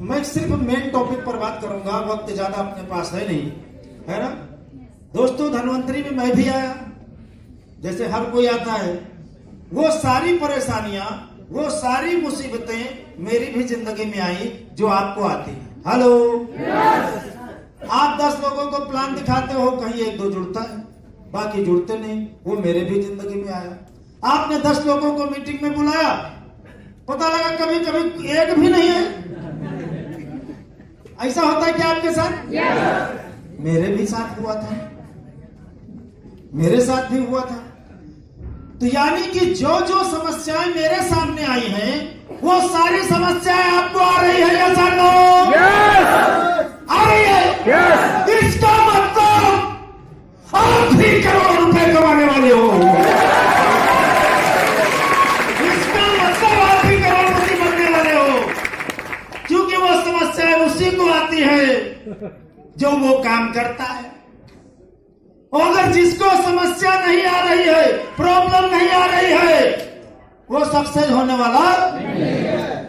मैं सिर्फ main topic पर बात करूंगा, वक्त ज्यादा अपने पास है नहीं, है ना दोस्तों। धन्वंतरी में मैं भी आया, जैसे हर कोई आता है। वो सारी परेशानियां, वो सारी मुसीबतें मेरी भी जिंदगी में आई जो आपको आती है। हेलो, आप 10 लोगों को प्लान दिखाते हो, कहीं 1-2 जुड़ता है, बाकी जुड़ते नहीं। वो मेरे भी जिंदगी में आया। आपने 10 लोगों को मीटिंग में बुलाया, पता लगा कभी कभी एक भी नहीं है। ऐसा होता है क्या आपके साथ? मेरे भी साथ हुआ था, मेरे साथ भी हुआ था। तो यानी कि जो जो समस्याएं मेरे सामने आई हैं, वो सारी समस्याएं आपको आ रही है या सालो? आ रही है। इसका मतलब आप भी करोड़ों रुपए कमाने वाले हो। इसका मतलब आप भी करोड़पति बनने वाले हो, क्योंकि वो समस्याएं उसी को आती है जो वो काम करता है। अगर जिसको समस्या नहीं आ रही है, प्रॉब्लम नहीं आ रही है, वो सक्सेस होने वाला नहीं है।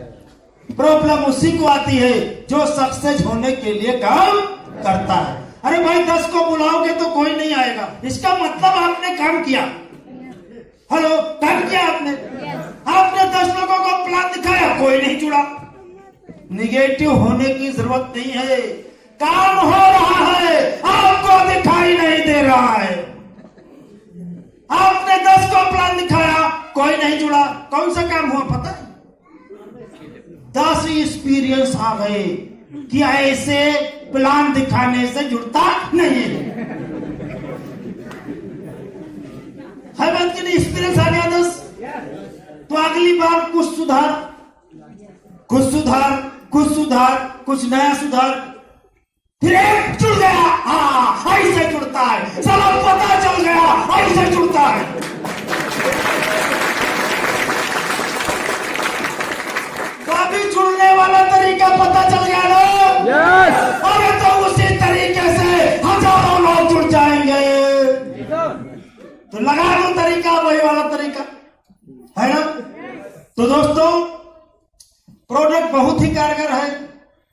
प्रॉब्लम उसी को आती है जो सक्सेस होने के लिए काम करता है। अरे भाई 10 को बुलाओगे तो कोई नहीं आएगा, इसका मतलब आपने काम किया। हेलो, काम किया आपने। आपने 10 लोगों को प्लान दिखाया, कोई नहीं जुड़ा। निगेटिव होने की जरूरत नहीं है, काम हो रहा है, आपको दिखाई नहीं दे रहा है। आपने 10 को प्लान दिखाया, कोई नहीं जुड़ा। कौन सा काम हुआ पता है? 10 एक्सपीरियंस आ गए कि ऐसे प्लान दिखाने से जुड़ता नहीं है बात की नहीं। एक्सपीरियंस आ गया 10, तो अगली बार कुछ सुधार, कुछ सुधार, कुछ सुधार, कुछ नया सुधार, फिर एक जुड़ गया। हाँ, ऐसे जुड़ता है, चलो पता चल गया, ऐसे जुड़ता है। तो अभी जुड़ने वाला तरीका पता चल गया ना? अरे तो उसी तरीके से हजारों लोग जुड़ जाएंगे। तो लगा दो तरीका, वही वाला तरीका, है ना। तो दोस्तों, प्रोडक्ट बहुत ही कारगर है।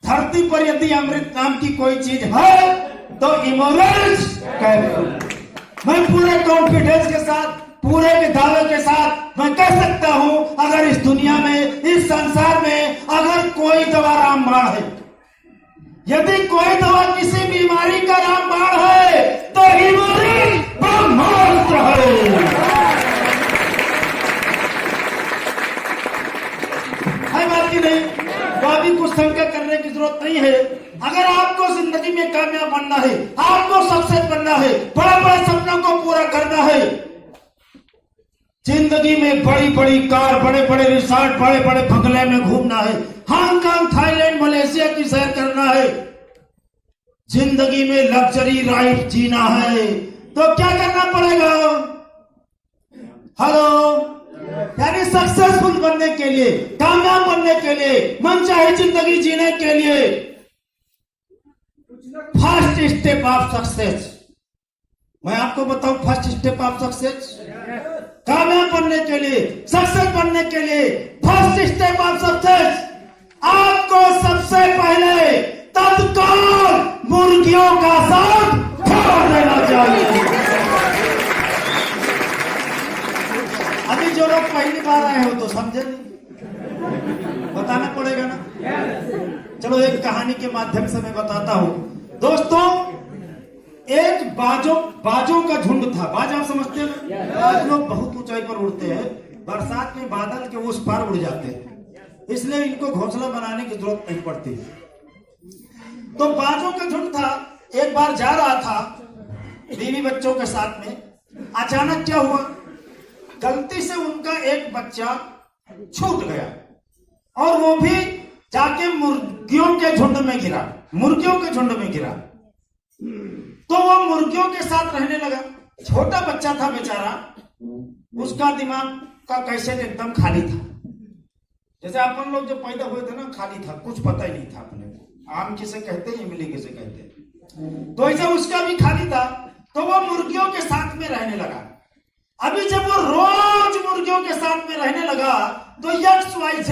धरती पर यदि अमृत नाम की कोई चीज है तो इमोरेंस कैप्सूल। मैं पूरे कॉन्फिडेंस के साथ, पूरे के दावे के साथ मैं कह सकता हूं, अगर इस दुनिया में, इस संसार में अगर कोई दवा रामबाण है, यदि कोई दवा किसी बीमारी का रामबाण है, तो इमोरेंस ब्रह्मास्त्र है बात की नहीं। तो अभी कुछ शंका करने की जरूरत नहीं है। अगर आपको जिंदगी में कामयाब बनना है, आपको सक्सेस बनना है, बड़े बड़े सपनों को पूरा करना है, जिंदगी में बड़ी बड़ी कार, बड़े बड़े रिसोर्ट, बड़े बड़े बंगले में घूमना है, हांगकांग, थाईलैंड, मलेशिया की सैर करना है, जिंदगी में लग्जरी लाइफ जीना है, तो क्या करना पड़ेगा? हेलो, यानी सक्सेसफुल बनने के लिए, कामयाब बनने के लिए, मनचाही जिंदगी जीने के लिए फर्स्ट स्टेप ऑफ सक्सेस, मैं आपको बताऊं फर्स्ट स्टेप ऑफ सक्सेस, कामयाब बनने के लिए, सक्सेस बनने के लिए फर्स्ट स्टेप ऑफ सक्सेस, आपको सबसे पहले तत्काल मुर्गियों का साथ छोड़ देना चाहिए। अभी जो लोग पहली बार आए हो तो समझे नहीं, बताना पड़ेगा ना। चलो एक कहानी के माध्यम से मैं बताता हूं। दोस्तों, एक बाजों का झुंड था। बाज आप समझते हैं ना? बाज लोग बहुत ऊंचाई पर उड़ते हैं, बरसात में बादल के उस पार उड़ जाते हैं, इसलिए इनको घोंसला बनाने की जरूरत नहीं पड़ती। तो बाजों का झुंड था, एक बार जा रहा था बीवी बच्चों के साथ में। अचानक क्या हुआ, गलती से उनका एक बच्चा छूट गया और वो भी जाके मुर्गियों के झुंड में गिरा, मुर्गियों के झुंड में गिरा। तो वो मुर्गियों के साथ रहने लगा। छोटा बच्चा था बेचारा, उसका दिमाग का कैसे एकदम खाली था। जैसे अपन लोग जब पैदा हुए थे ना, खाली था, कुछ पता ही नहीं था अपने को, आम किसे कहते हैं, इमली किसे कहते हैं। तो ऐसा उसका भी खाली था। तो वो मुर्गियों के साथ में रहने लगा। अभी जब वो रोज मुर्गियों के साथ में रहने लगा तो XYZ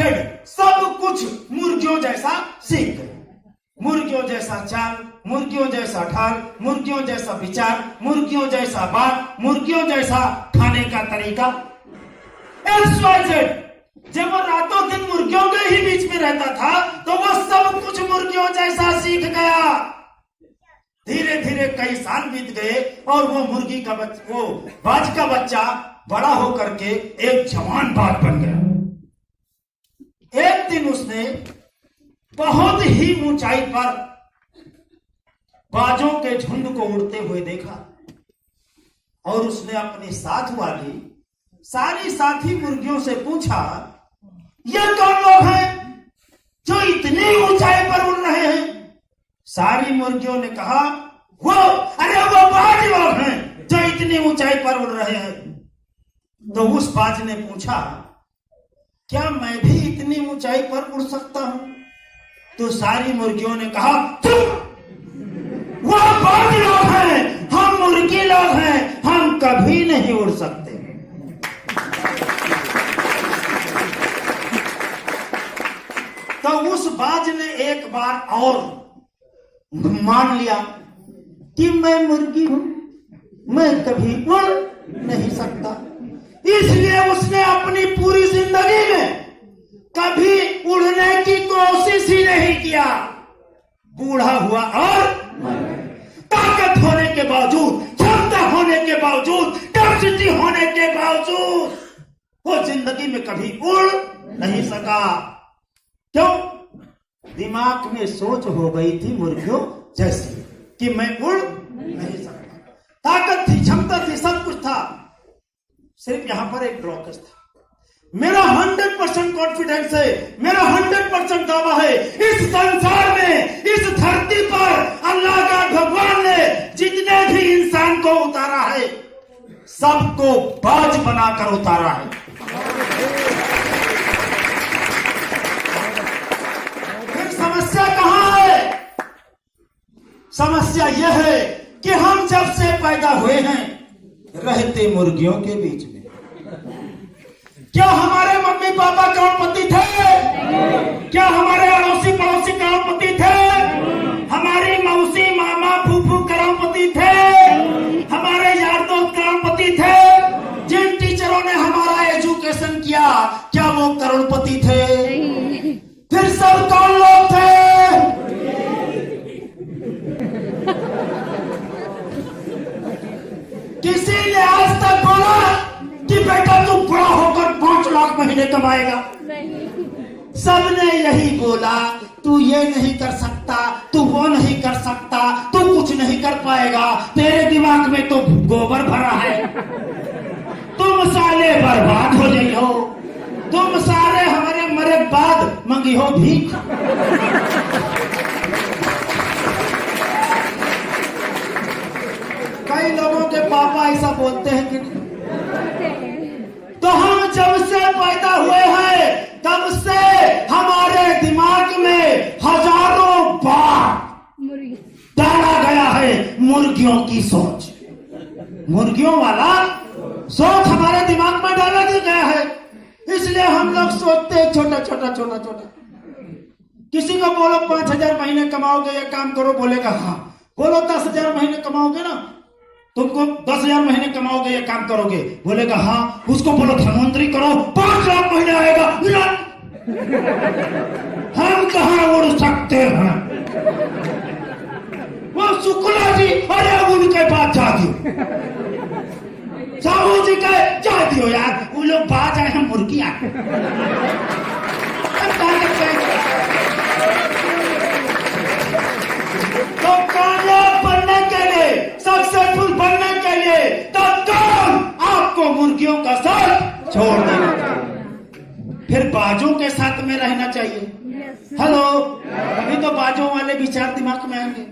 सब कुछ मुर्गियों जैसा सीख गए। मुर्गियों जैसा चाल, मुर्गियों जैसा ढाल, मुर्गियों जैसा विचार, मुर्गियों जैसा बात, मुर्गियों जैसा खाने का तरीका। XYZ जब वो रातों दिन मुर्गियों के ही बीच में रहता था तो वो सब कुछ मुर्गियों जैसा सीख गया। धीरे धीरे कई साल बीत गए और वो मुर्गी का वो बाज का बच्चा बड़ा होकर के एक जवान बाज बन गया। एक दिन उसने बहुत ही ऊंचाई पर बाजों के झुंड को उड़ते हुए देखा और उसने अपनी साथ वाली सारी साथी मुर्गियों से पूछा, ये कौन लोग हैं जो इतनी ऊंचाई पर उड़ रहे हैं? सारी मुर्गियों ने कहा, वो बाज लोग हैं जो इतनी ऊंचाई पर उड़ रहे हैं। तो उस बाज ने पूछा, क्या मैं भी इतनी ऊंचाई पर उड़ सकता हूं? तो सारी मुर्गियों ने कहा, वो बाज लोग हैं, हम मुर्गी लोग हैं, हम कभी नहीं उड़ सकते। तो उस बाज ने एक बार और मान लिया कि मैं मुर्गी हूं, मैं कभी उड़ नहीं सकता। इसलिए उसने अपनी पूरी जिंदगी में कभी उड़ने की कोशिश ही नहीं किया। बूढ़ा हुआ और ताकत होने के बावजूद, क्षमता होने के बावजूद, कैपेसिटी होने के बावजूद वो जिंदगी में कभी उड़ नहीं सका। क्यों? दिमाग में सोच हो गई थी मुर्गियों जैसी कि मैं उड़ नहीं सकता। ताकत थी, क्षमता थी, सब कुछ था, सिर्फ यहां पर एक ब्लॉकेज था। मेरा 100% कॉन्फिडेंस है, मेरा 100% दावा है, इस संसार में, इस धरती पर अल्लाह का भगवान ने जितने भी इंसान को उतारा है सबको बाज बनाकर उतारा है। फिर समस्या कहां है? समस्या यह है कि हम जब से पैदा हुए हैं रहते मुर्गियों के बीच में। क्या हमारे मम्मी पापा करोड़पति थे? क्या हमारे अड़ोसी पड़ोसी करोड़पति थे? हमारी मौसी मामा फूफू करोड़पति थे? हमारे यार दोस्त करोड़पति थे? जिन टीचरों ने हमारा एजुकेशन किया क्या वो करोड़पति थे? फिर सब कौन लोग थे? किसी ने आज तक बोला कि बेटा तू बड़ा होकर 5 लाख महीने कमाएगा? सबने यही बोला, तू ये नहीं कर सकता, तू वो नहीं कर सकता, तू कुछ नहीं कर पाएगा, तेरे दिमाग में तो गोबर भरा है, तुम साले बर्बाद हो गई हो, तुम सारे हमारे मरे बाद मंगी हो भीख। कई लोगों के पापा ऐसा बोलते हैं कि तो हम जब से पैदा हुए हैं तब से हमारे दिमाग में हजारों बार डाला गया है मुर्गियों की सोच, मुर्गियों वाला सोच हमारे दिमाग में डाला गया है। इसलिए हम लोग सोचते हैं छोटा छोटा छोटा छोटा। किसी को बोलो 5,000 महीने कमाओगे या काम करो, बोलेगा हाँ। बोलो 10,000 महीने कमाओगे ना, तुमको 10,000 महीने कमाओगे या काम करोगे, बोलेगा हाँ। उसको बोलो धनवंतरी करो, 5 लाख महीने आएगा, हम कहां उड़ सकते हैं? वो शुक्ला जी, अरे उनके पास जा दियो, साहू जी का जा दियो यार, वो लोग बाज आए हैं, मुर्गी आए। तो कामयाब बनने के लिए, सक्सेसफुल बनने के लिए तत्काल आपको मुर्गियों का साथ छोड़ देना चाहिए, फिर बाजों के साथ में रहना चाहिए। हेलो, अभी तो बाजों वाले विचार दिमाग में आएंगे,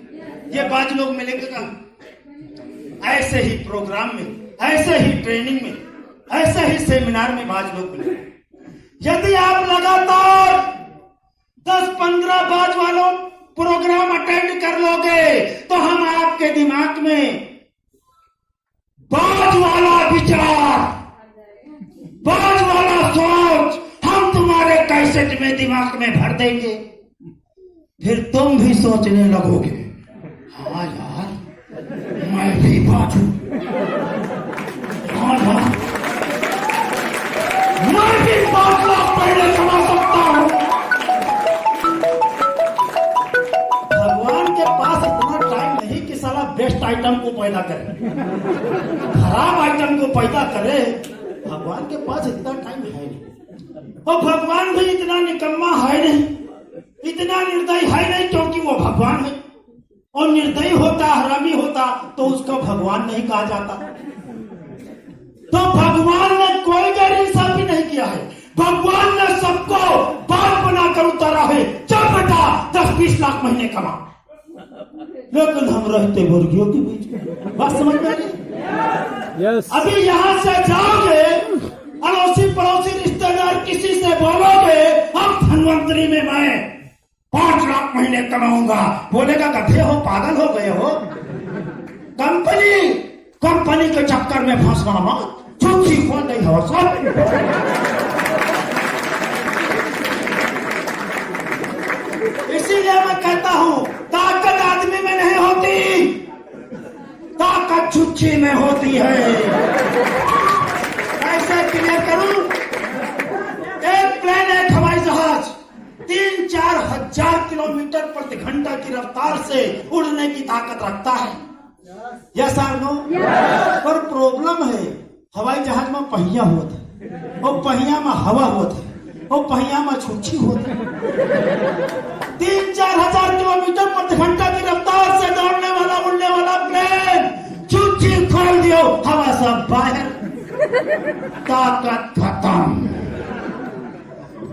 ये बाज लोग मिलेंगे कहां? ऐसे ही प्रोग्राम में, ऐसे ही ट्रेनिंग में, ऐसे ही सेमिनार में बाज लोग मिलेंगे। यदि आप लगातार 10-15 बाज वालों प्रोग्राम अटेंड कर लोगे तो हम आपके दिमाग में बाज वाला विचार, बाज वाला सोच हम तुम्हारे कैसेट में दिमाग में भर देंगे, फिर तुम भी सोचने लगोगे हाँ यार मैं भी बाजू, हाँ हाँ मैं भी 5 लाख पहले कमा सकता हूं। भगवान के पास इतना टाइम नहीं कि साला बेस्ट आइटम को पैदा करे, खराब आइटम को पैदा करे। भगवान के पास इतना टाइम है नहीं, और भगवान भी इतना निकम्मा है नहीं, इतना निर्दयी है नहीं, क्योंकि वो भगवान है। और निर्दयी होता, हरामी होता तो उसको भगवान नहीं कहा जाता। तो भगवान ने कोई गैर-इंसाफी नहीं किया है, भगवान ने सबको बाप बनाकर उतारा है। चल बेटा 10-20 लाख महीने कमा, लेकिन हम रहते मुर्गियों के बीच में। बात समझ में आई? yes. अभी यहां से जाओगे, अड़ोसी पड़ोसी रिश्तेदार किसी से बोलोगे अब धनवंतरी में मैं 5 लाख महीने कमाऊंगा, बोलेगा गधे हो, पागल हो गए हो। कंपनी के चक्कर में फंसना मत, झूठी खोल नहीं हो सब। इसीलिए मैं कहता हूं ताकत आदमी में नहीं होती, ताकत छुच्छी में होती है। ऐसे क्लियर करूं, एक प्लेन, एक हवाई जहाज 3-4 हजार किलोमीटर प्रति घंटा की रफ्तार से उड़ने की ताकत रखता है। यस और नो? पर प्रॉब्लम है, हवाई जहाज में पहिया होता है, और पहिया में हवा होता है, और पहिया में छुच्छी होता है। 3-4 हजार किलोमीटर प्रति घंटा की रफ्तार से दौड़ने वाला, उड़ने वाला प्लेन छुच्छी खोल दियो, हवा सब बाहर, ताकत खत्म।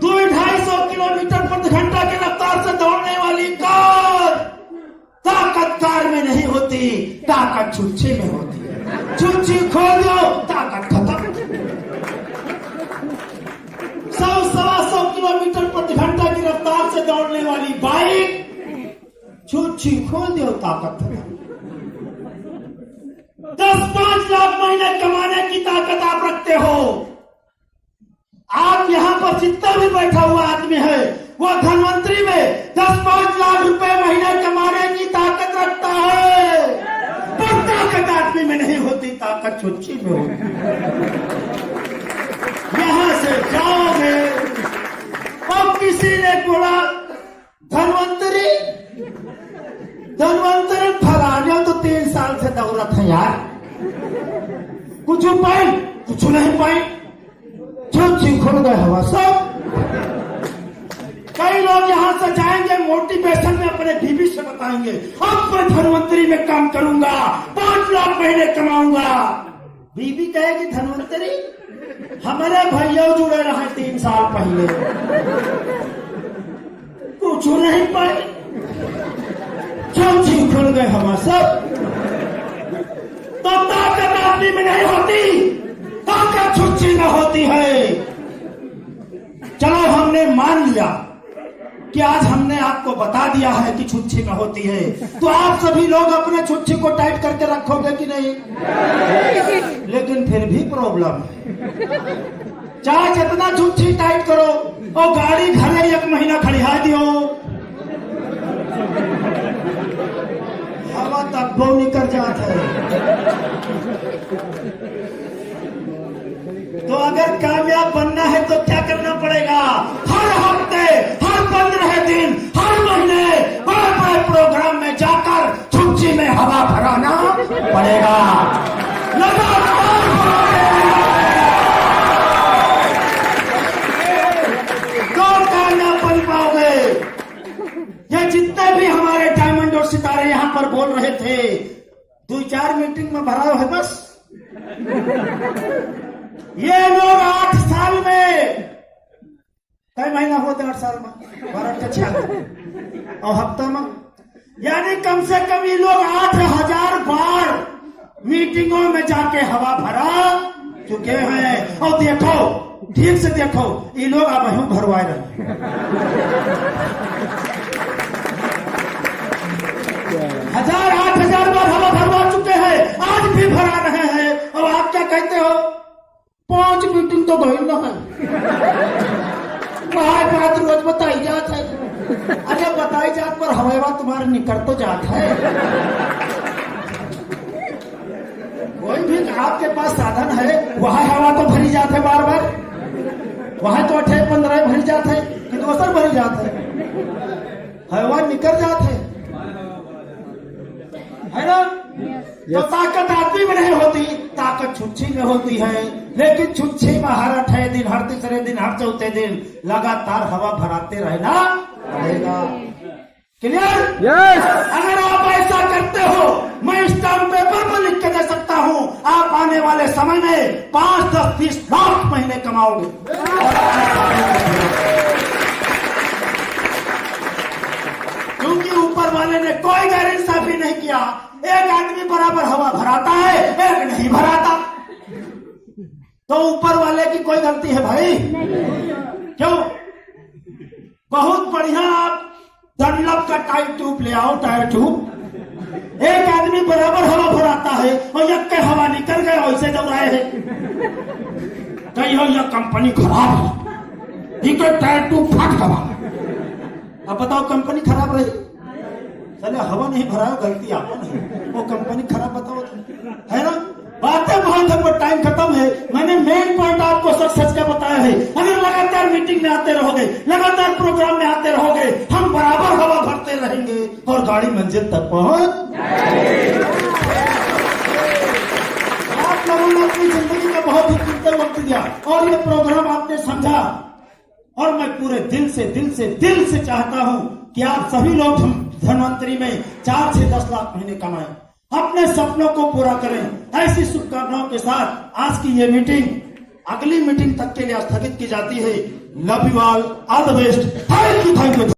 200-250 किलोमीटर प्रति घंटा की रफ्तार से दौड़ने वाली कार, ताकत कार में नहीं होती, ताकत छुच्छी में होती है। छुच्छी खोल दो, ताकत खत्म। 100-125 किलोमीटर प्रति घंटा की रफ्तार से दौड़ने वाली बाइक, छुच्छी खोल दो, ताकत खत्म। 10-5 लाख महीने कमाने की ताकत आप रखते हो। आप यहाँ पर जितना भी बैठा हुआ आदमी है वो धनवंतरी में 10-5 लाख रुपए महीने कमाने की ताकत रखता है, पर ताकत आदमी में नहीं होती, ताकत छुच्छी में होती। यहां से जाओगे और किसी ने बोला धनवंतरी फलाने तो 3 साल से दौड़त है यार, कुछ पाई, कुछ नहीं पाई, छुच्छी खुल गए हवा सब। कई लोग यहां से जाएंगे, मोटिवेशन में अपने बीवी से बताएंगे अब मैं धनवंतरी में काम करूंगा, 5 लाख महीने कमाऊंगा। बीवी कहेगी धनवंतरी हमारे भैया जुड़े रहे 3 साल पहले, कुछ नहीं पाए, छुच्छी खुल गए हवा सब। तो ताकत आदमी में नहीं होती, ताकत छुच्छी में होती है। चलो हमने मान लिया कि आज हमने आपको बता दिया है कि छुच्छी में होती है, तो आप सभी लोग अपने छुच्छी को टाइट करके रखोगे कि नहीं? लेकिन फिर भी प्रॉब्लम है, चाहे जितना छुच्छी टाइट करो और गाड़ी घरे 1 महीना खड़िया दियो, हवा तक बहु निकल जाता है। तो अगर कामयाब बनना है तो क्या करना पड़ेगा? हर हफ्ते, हर 15 दिन, हर महीने बड़े-बड़े प्रोग्राम में जाकर छुच्छी में हवा भराना पड़ेगा। तो कामयाब बन पाओगे। ये जितने भी हमारे डायमंड और सितारे यहाँ पर बोल रहे थे, 2-4 मीटिंग में भरा है बस। ये लोग 8 साल में, कई महीना होते 8 साल में, 12 और हफ्ता में, यानी कम से कम ये लोग 8000 बार मीटिंगों में जाके हवा भरा चुके हैं। और देखो, ठीक से देखो, ये लोग अब हम भरवाए रहे, 1000-8000 बार हवा भरवा चुके हैं, आज भी भरा रहे हैं तो धोई न है बात रोज बताई जात है। अरे बताई जात पर हवा तुम्हारे निकल तो जात है। कोई भी आपके पास साधन है वहाँ हवा तो भरी जात है बार बार, वहाँ तो 8-15 भरी जात है कि दोसर भरी जात है, हवा निकल जात है ना। तो ताकत आदमी में नहीं होती, ताकत छुच्छी में होती है। लेकिन छुच्छी में हर 8 दिन, हर तीसरे दिन, हर चौथे दिन लगातार हवा भराते रहना पड़ेगा। क्लियर? यस। अगर आप ऐसा करते हो, मैं स्टाम्प पेपर पर लिख के दे सकता हूँ, आप आने वाले समय में 5, 10, 20 लाख महीने कमाओगे। क्योंकि ऊपर वाले ने कोई गारंटी साफी नहीं किया। एक आदमी बराबर हवा भराता है, एक नहीं भराता, तो ऊपर वाले की कोई गलती है भाई? क्यों? बहुत बढ़िया आप डनलप का टायर ट्यूब ले आओ, टायर ट्यूब। एक आदमी बराबर हवा भराता है और एक के हवा निकल गए, वैसे दौड़ाए है। कहीं हो यह कंपनी खराब है, ठीक है, टायर ट्यूब फट गवा। अब बताओ कंपनी खराब रही, चले हवा नहीं भरा, गलती आपको नहीं, वो कंपनी खराब बताओ है ना। बातें बहुत है, टाइम खत्म है। मैंने मेन पॉइंट आपको सच सच का बताया है। अगर लगातार मीटिंग में आते रहोगे, लगातार प्रोग्राम में आते रहोगे, हम बराबर हवा भरते रहेंगे और गाड़ी मंजिल तक पहुंच। आप लोगों ने अपनी जिंदगी का बहुत ही कीमती वक्त दिया और ये प्रोग्राम आपने समझा, और मैं पूरे दिल से चाहता हूं कि आप सभी लोग धनवंतरी में 4 से 10 लाख महीने कमाएं, अपने सपनों को पूरा करें। ऐसी शुभकामनाओं के साथ आज की ये मीटिंग अगली मीटिंग तक के लिए स्थगित की जाती है। Love you all the best. Thank you.